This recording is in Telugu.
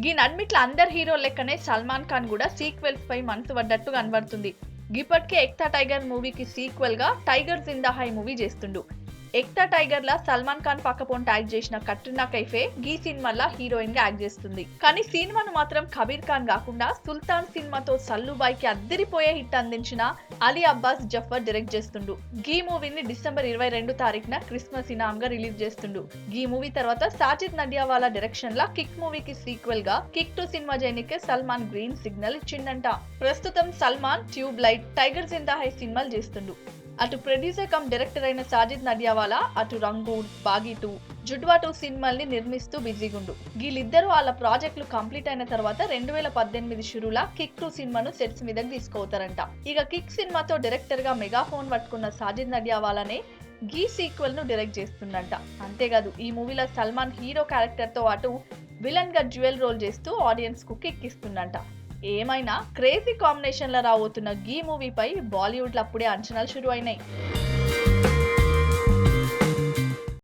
ఈ నడ్మిట్ల అందరు హీరోల లెక్కనే సల్మాన్ ఖాన్ కూడా సీక్వెల్స్ పై మనసు పడ్డట్టు కనబడుతుంది. ఇప్పటికే ఎక్తా టైగర్ మూవీకి సీక్వెల్ గా టైగర్ జిందా హై మూవీ చేస్తుండు. ఎక్తా టైగర్ లా సల్మాన్ ఖాన్ పక్కపొంట యాక్ట్ చేసిన కట్రినా కైఫే ఈ సినిమాలో హీరోయిన్ గా యాక్ట్ చేస్తుంది. కానీ సినిమాను మాత్రం కబీర్ ఖాన్ కాకుండా సుల్తాన్ సినిమాతో సల్లుబాయ్ కి అద్దరిపోయే హిట్ అందించిన అలీ అబ్బాస్ జఫర్ డైరెక్ట్ చేస్తుండు. ఈ మూవీని డిసెంబర్ 22 తారీఖున క్రిస్మస్ ఇనామ్ గా రిలీజ్ చేస్తుండు. ఈ మూవీ తర్వాత సాజిద్ నడియావాలా డైరెక్షన్ లా కిక్ మూవీకి సీక్వెల్ గా కిక్ 2 సినిమా చేయనికే సల్మాన్ గ్రీన్ సిగ్నల్ ఇచ్చిండంట. ప్రస్తుతం Salman Tubelight, Tiger Zinda Hai సినిమాలు చేస్తుండు. అటు ప్రొడ్యూసర్ కమ్ డైరెక్టర్ అయిన సాజిద్ నడియావాలా అటు రంగూన్, బాగీ 2, జుడ్వా 2 సినిమాల్ని నిర్మిస్తూ బిజీగుండు. వీళ్ళిద్దరూ వాళ్ళ ప్రాజెక్టులు కంప్లీట్ అయిన తర్వాత 2018 షురూలా కిక్ 2 సినిమాను సెట్స్ మీదకి తీసుకుపోతారంట. ఇక కిక్ సినిమాతో డైరెక్టర్ గా మెగాఫోన్ పట్టుకున్న సాజిద్ నడియావాలానే ఈ సీక్వెల్ ను డైరెక్ట్ చేస్తుందంట. అంతేకాదు ఈ మూవీలో సల్మాన్ హీరో క్యారెక్టర్ తో పాటు విలన్ గా డ్యూయల్ రోల్ చేస్తూ ఆడియన్స్ కు కిక్ ఇస్తుందంట. ఏమైనా క్రేజీ కాంబినేషన్ లో రాబోతున్న ఈ మూవీపై బాలీవుడ్ లో అప్పుడే అంచనాలు షురు అయినాయి.